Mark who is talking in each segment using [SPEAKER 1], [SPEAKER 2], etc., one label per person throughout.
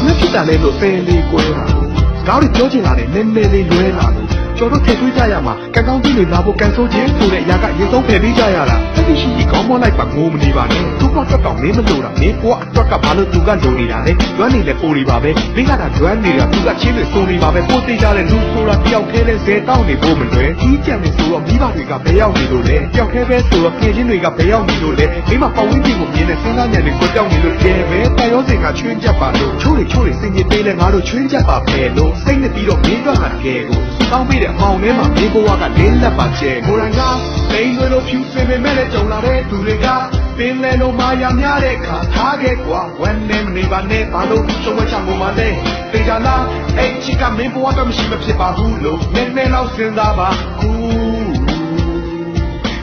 [SPEAKER 1] မျိုးဖြစ်တာလဲလို့ပယ်လေးကွဲတာစကားတွေပြောချင်လာတယ်နည်းနည်းလေးလွဲလာလို့ကျော်တို့ထည့်သွင်းကြရမှာကံကောင်းကြီးတွေလာဖို့ကန်ဆိုးခြင်းဆိုတဲ့အရာကအရင်ဆုံးဖယ်ပေးကြရတာအဲ့ဒီရှိကြီးကောင်းမလိုက်ပါငိုမနေပါနဲ့သူ့ဘောက်တော့မင်းမလို့တာမင်းကိုအတွက်ကဘာလို့သူကလုံနေတာလဲလွမ်းနေလဲပိုနေပါပဲမင်းကတာလွမ်းနေတာသူကချင်းတွေစုံနေပါပဲပိုသေးကြတဲ့လူဆိုတာတယောက်ခဲလဲဇဲတောင်းနေဖို့မလွယ်ကြီးကြံနေဆိုတော့မိဘတွေကဘယ်ရောက်နေလို့လဲတယောက်ခဲပဲဆိုတော့ခင်ချင်းတွေကဘယ်ရောက်နေလို့လဲမိမပတ်ဝန်းကျင်ကိုမြင်တဲ့စဉ်းစားဉာဏ်တွေကိုကြောက်နေလို့ကြဲပဲတန်ရောစင်ကချွင်းချက်ပါလို့ချိုးတွေစင်ကြီးပေးလဲငါတို့ချွင်းချက်ပါပဲလို့စိတ်နဲ့ပြီးတော့မင်းတို့ကတကယ်ကိုတောင်းပေးတဲ့အမောင်ထဲမှာမင်းဘဝကလင်းလက်ပါကျဲကိုယ်တိုင်ကလိန်တွေလို့ဖြူစင်ပေမဲ့လည်းကြုံလာတဲ့သူတွေကပင်လဲလို့မာယာများတဲ့ခါထားခဲ့ကွာဝမ်းနဲ့မနေပါနဲ့ဘာလို့ရှုံးဝချမှုမလဲတေချာလားအဲ့ချစ်ကမင်းဘဝတော့မရှိမဖြစ်ပါဘူးလို့နည်းနည်းလောက်စဉ်းစားပါခု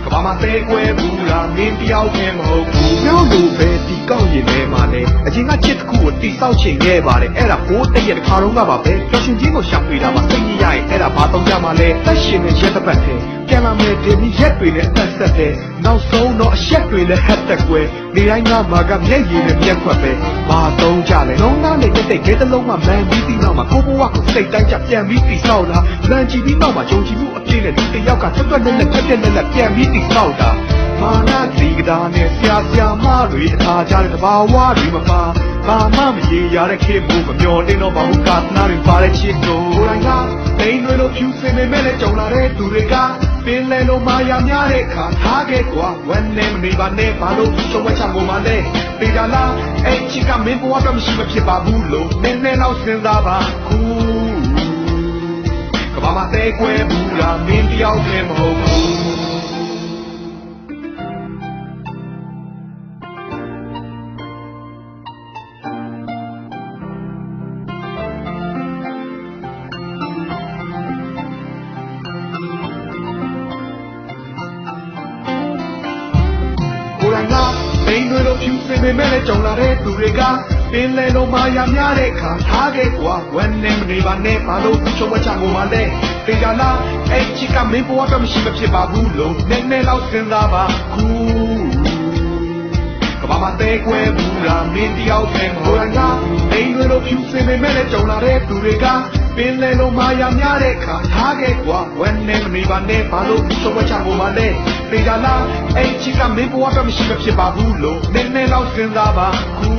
[SPEAKER 1] ကဘာမှသိကွဲဘူးလားမင်းတယောက်တည်းမဟုတ်ဘူးနောက်လိုပဲဒီကောက်ရင်ထဲမှာလဲအရင်ကချစ်တစ်ခုကိုတိဆောက်ချင်ခဲ့ပါတယ်အဲ့ဒါဘိုးတည့်ရတစ်ခါတော့ကပါပဲပျော်ရွှင်ခြင်းကိုရှာဖွေတာမှာစိတ်ကြီးရရင်အဲ့ဒါဘာသုံးကြမှာလဲသက်ရှင်တဲ့ရက်တစ်ပတ်ထဲပြန်လာမယ်ဒီရက်တွေနဲ့အသက်ဆက်တယ်နောက်ဆုံးတော့အရက်တွေနဲ့ဟက်တက်ကွယ်နေတိုင်းကမှာကမျက်ရည်နဲ့မျက်ခွက်ပဲဘာသုံးကြလဲလုံးသားနဲ့တက်ခဲတစ်လုံးမှမန်ပြီးပြီးနောက်မှာကိုဘဝကိုစိတ်တိုင်းချပြန်ပြီးတိဆောက်တာလန်ကြည့်ပြီးနောက်မှာဂျုံကြည့်မှုအပြည့်နဲ့ဒီတယောက်ကတွတ်နဲ့ဖြတ်တဲ့နဲ့ပြန်ပြီးတိဆောက်တာမာနစီကတာနဲ့ဆရာမတွေအထားကြတဲ့တဘာဝတွေမပါဘာမှမရေရတဲ့ခေတ်မို့မမျော်တင်တော့ဘာဘူးကာသနာတွေပါတဲ့ချစ်ကိုကိုယ်တိုင်ကလိန်တွေလို့ဖြူစင်ပေမဲ့လည်းကြုံလာတဲ့သူတွေကပင်လဲလို့မာယာများတဲ့ခါထားခဲ့ကွာဝမ်းနဲ့မနေပါနဲ့ဘာလို့ရှုံးဝချမှုမလဲတေချာလားအဲ့ချစ်ကမင်းဘဝတော့မရှိမဖြစ်ပါဘူးလို့နည်းနည်းလောက်စဉ်းစားပါခုကဘာမှသိကွဲဘူးလားမင်းတယောက်တည်းမဟုတ်ဘူးလိန်တွေလို့ဖြူစင်ပေမဲ့လည်းကြုံလာတဲ့သူတွေကပင်လဲလို့မာယာများတဲ့ခါထားခဲ့ကွာဝမ်းနဲ့မနေပါနဲ့ဘာလို့ရှုံးဝချမှုမလဲတေချာလားအဲ့ချစ်ကမင်းဘဝတော့မရှိမဖြစ်ပါဘူးလို့နည်းနည်းလောက်စဉ်းစားပါခုကဘာမှသိကွဲဘူးလားမင်းတယောက်တည်းမဟုတ်လားလိန်တွေလို့ဖြူစင်ပေမဲ့လည်းကြုံလာတဲ့သူတွေကပင်လဲလို့မာယာများတဲ့ခါထားခဲ့ကွာဝမ်းနဲ့မနေပါနဲ့ဘာလို့ရှုံးဝချမှုမလဲတေချာလားအဲ့ချစ်ကမင်းဘဝတော့မရှိမဖြစ်ပါဘူးလို့နည်းနည်းလောက်စဉ်းစားပါခု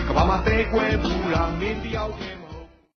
[SPEAKER 1] ကဘာမှသိကွဲဘူးလားမင်းတယောက်တည်း